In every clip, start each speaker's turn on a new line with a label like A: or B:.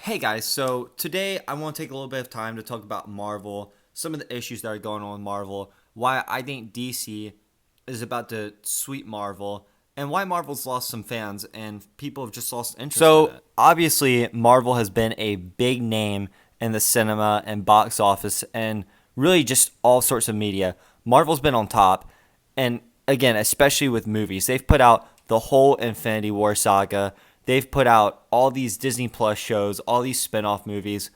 A: Hey guys, so today I want to take a little bit of time to talk about Marvel, some of the issues that are going on with Marvel, why I think DC is about to sweep Marvel, and why Marvel's lost some fans and people have just lost interest in it. Obviously, Marvel has been a big name in the cinema and box office and really just all sorts of media. Marvel's been on top, and again, especially with movies, they've put out the whole Infinity War saga. They've put out all these Disney Plus shows, all these spin-off movies.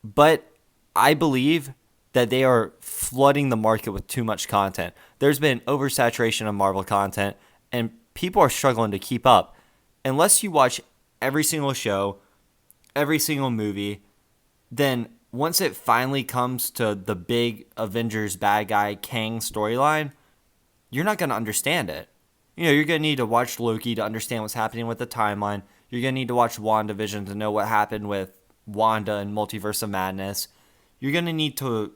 A: But I believe that they are flooding the market with too much content. There's been oversaturation of Marvel content, and people are struggling to keep up. Unless you watch every single show, every single movie, then once it finally comes to the big Avengers bad guy Kang storyline, you're not going to understand it. You're going to need to watch Loki to understand what's happening with the timeline. You're going to need to watch WandaVision to know what happened with Wanda and Multiverse of Madness. You're going to need to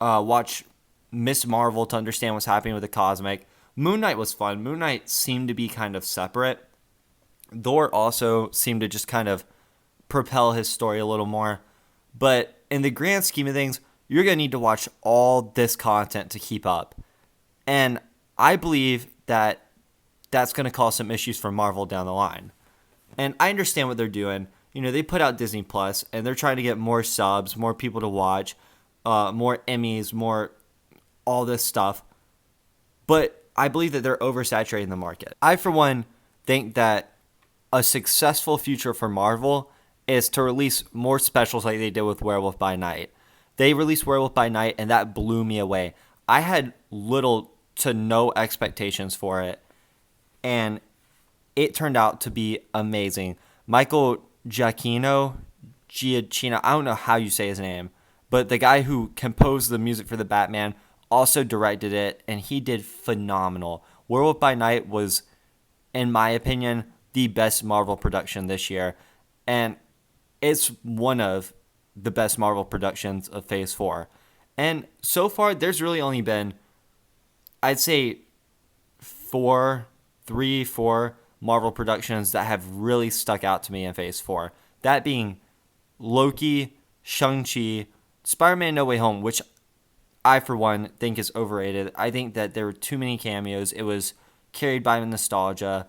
A: watch Miss Marvel to understand what's happening with the Cosmic. Moon Knight was fun. Moon Knight seemed to be kind of separate. Thor also seemed to just kind of propel his story a little more. But in the grand scheme of things, you're going to need to watch all this content to keep up. And I believe that that's going to cause some issues for Marvel down the line. And I understand what they're doing. They put out Disney Plus, and they're trying to get more subs, more people to watch, more Emmys, more all this stuff. But I believe that they're oversaturating the market. I, for one, think that a successful future for Marvel is to release more specials like they did with Werewolf by Night. They released Werewolf by Night, and that blew me away. I had little to no expectations for it, and it turned out to be amazing. Michael Giacchino, I don't know how you say his name, but the guy who composed the music for the Batman also directed it, and he did phenomenal. Werewolf by Night was, in my opinion, the best Marvel production this year, and it's one of the best Marvel productions of Phase 4. And so far, there's really only been, I'd say, three, four Marvel productions that have really stuck out to me in Phase 4. That being Loki, Shang-Chi, Spider-Man No Way Home, which I, for one, think is overrated. I think that there were too many cameos. It was carried by nostalgia.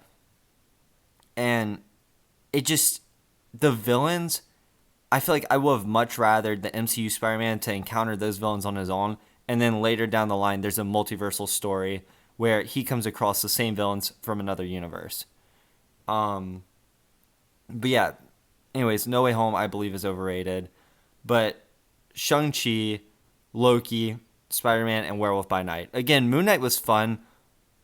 A: And it just, the villains, I feel like I would have much rather the MCU Spider-Man to encounter those villains on his own. And then later down the line, there's a multiversal story where he comes across the same villains from another universe. But yeah, anyways, No Way Home, I believe, is overrated. But Shang-Chi, Loki, Spider-Man, and Werewolf by Night. Again, Moon Knight was fun,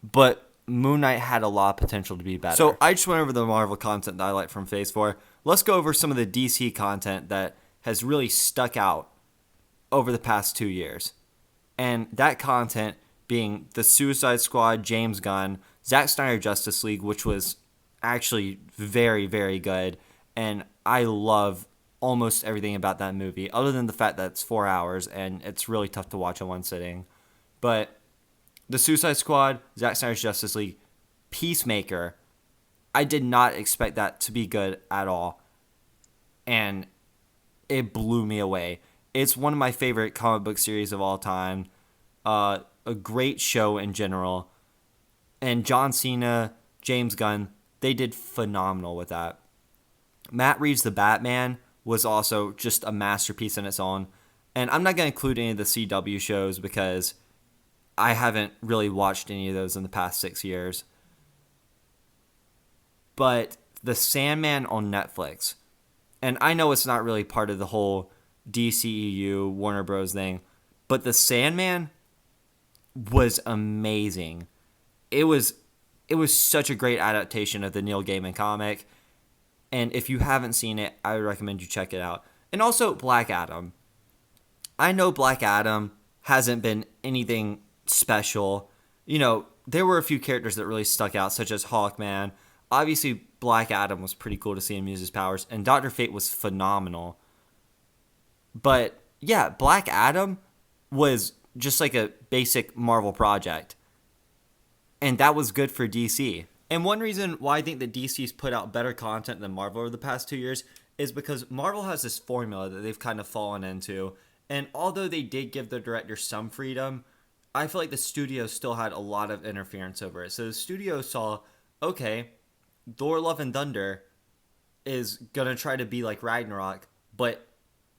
A: but Moon Knight had a lot of potential to be better. So I just went over the Marvel content that I like from Phase 4. Let's go over some of the DC content that has really stuck out over the past 2 years. And that content being the Suicide Squad, James Gunn, Zack Snyder Justice League, which was actually very, very good. And I love almost everything about that movie, other than the fact that it's 4 hours and it's really tough to watch in one sitting. But the Suicide Squad, Zack Snyder's Justice League, Peacemaker, I did not expect that to be good at all. And it blew me away. It's one of my favorite comic book series of all time. A great show in general. And John Cena, James Gunn, they did phenomenal with that. Matt Reeves' The Batman was also just a masterpiece in its own. And I'm not going to include any of the CW shows because I haven't really watched any of those in the past 6 years. But The Sandman on Netflix, and I know it's not really part of the whole DCEU Warner Bros. Thing, but The Sandman was amazing. It was such a great adaptation of the Neil Gaiman comic, and if you haven't seen it, I would recommend you check it out. And also Black Adam. I know Black Adam hasn't been anything special. There were a few characters that really stuck out, such as Hawkman. Obviously, Black Adam was pretty cool to see him use his powers, and Dr. Fate was phenomenal. But yeah, Black Adam was just like a basic Marvel project. And that was good for DC. And one reason why I think that DC's put out better content than Marvel over the past 2 years is because Marvel has this formula that they've kind of fallen into. And although they did give the director some freedom, I feel like the studio still had a lot of interference over it. So the studio saw, okay, Thor Love and Thunder is going to try to be like Ragnarok, but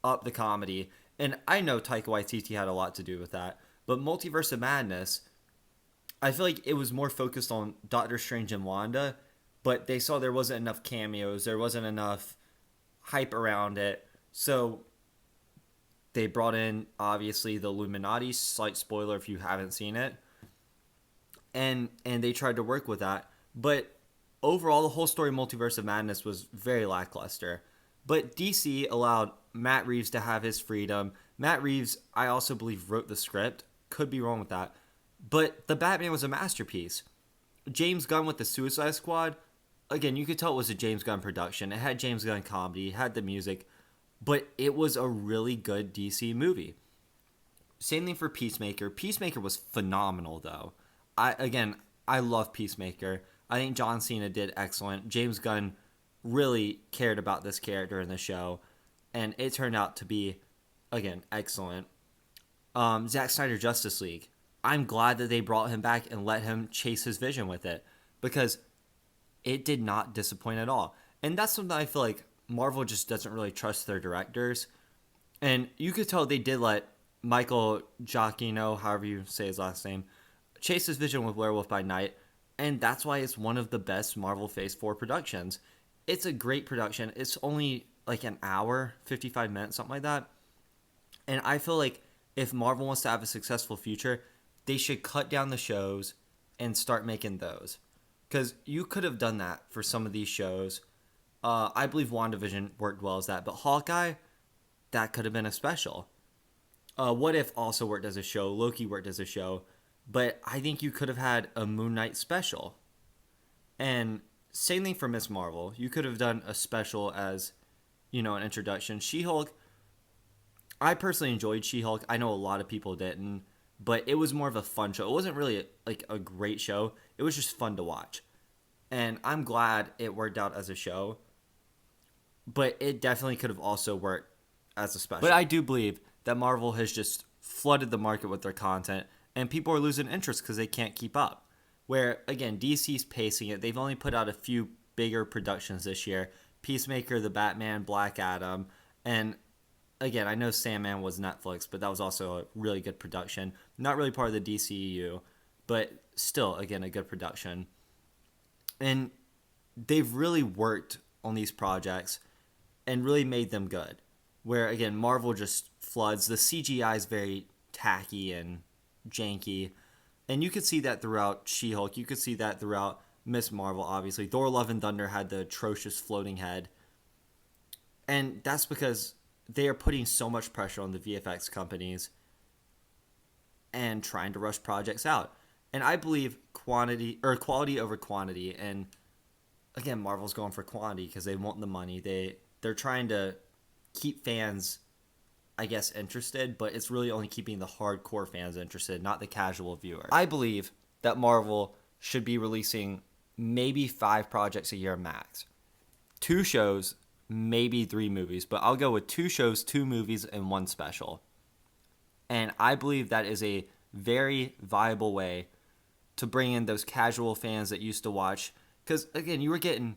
A: up the comedy. And I know Taika Waititi had a lot to do with that. But Multiverse of Madness, I feel like it was more focused on Doctor Strange and Wanda, but they saw there wasn't enough cameos, there wasn't enough hype around it. So they brought in, obviously, the Illuminati, slight spoiler if you haven't seen it. And they tried to work with that. But overall, the whole story of Multiverse of Madness was very lackluster. But DC allowed Matt Reeves to have his freedom. Matt Reeves, I also believe, wrote the script. Could be wrong with that. But the Batman was a masterpiece. James Gunn with the Suicide Squad, again, you could tell it was a James Gunn production. It had James Gunn comedy, it had the music, but it was a really good DC movie. Same thing for Peacemaker. Peacemaker was phenomenal, though. I love Peacemaker. I think John Cena did excellent. James Gunn really cared about this character in the show, and it turned out to be, again, excellent. Zack Snyder Justice League. I'm glad that they brought him back and let him chase his vision with it, because it did not disappoint at all. And that's something I feel like Marvel just doesn't really trust their directors. And you could tell they did let Michael Giacchino, however you say his last name, chase his vision with Werewolf by Night. And that's why it's one of the best Marvel Phase 4 productions. It's a great production. It's only like an hour, 55 minutes, something like that. And I feel like if Marvel wants to have a successful future, they should cut down the shows and start making those. Because you could have done that for some of these shows. I believe WandaVision worked well as that. But Hawkeye, that could have been a special. What If also worked as a show. Loki worked as a show. But I think you could have had a Moon Knight special. And same thing for Miss Marvel. You could have done a special as, an introduction. She-Hulk, I personally enjoyed She-Hulk. I know a lot of people didn't. But it was more of a fun show. It wasn't really a great show. It was just fun to watch. And I'm glad it worked out as a show. But it definitely could have also worked as a special. But I do believe that Marvel has just flooded the market with their content. And people are losing interest because they can't keep up. Where, again, DC's pacing it. They've only put out a few bigger productions this year. Peacemaker, The Batman, Black Adam. And again, I know Sandman was Netflix, but that was also a really good production. Not really part of the DCEU, but still, again, a good production. And they've really worked on these projects and really made them good. Where, again, Marvel just floods. The CGI is very tacky and janky. And you could see that throughout She-Hulk. You could see that throughout Miss Marvel, obviously. Thor Love and Thunder had the atrocious floating head. And that's because they are putting so much pressure on the VFX companies and trying to rush projects out. And I believe quality over quantity. And again, Marvel's going for quantity because they want the money. They're trying to keep fans, I guess, interested, but it's really only keeping the hardcore fans interested, not the casual viewer. I believe that Marvel should be releasing maybe 5 projects a year max. 2 shows, maybe 3 movies, but I'll go with 2 shows, 2 movies, and 1 special. And I believe that is a very viable way to bring in those casual fans that used to watch. Because, again, you were getting,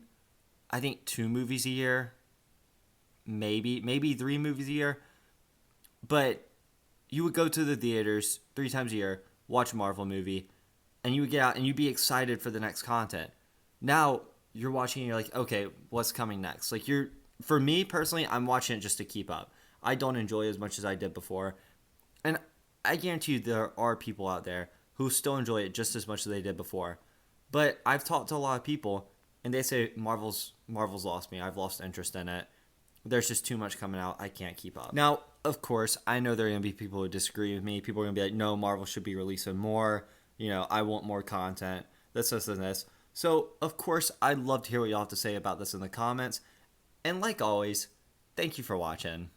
A: I think, 2 movies a year, maybe 3 movies a year. But you would go to the theaters 3 times a year, watch a Marvel movie, and you would get out and you'd be excited for the next content. Now you're watching and you're like, okay, what's coming next? For me personally, I'm watching it just to keep up. I don't enjoy it as much as I did before. And I guarantee you there are people out there who still enjoy it just as much as they did before. But I've talked to a lot of people, and they say Marvel's lost me. I've lost interest in it. There's just too much coming out. I can't keep up. Now, of course, I know there are going to be people who disagree with me. People are going to be like, no, Marvel should be releasing more. I want more content. This, and this. So, of course, I'd love to hear what y'all have to say about this in the comments. And like always, thank you for watching.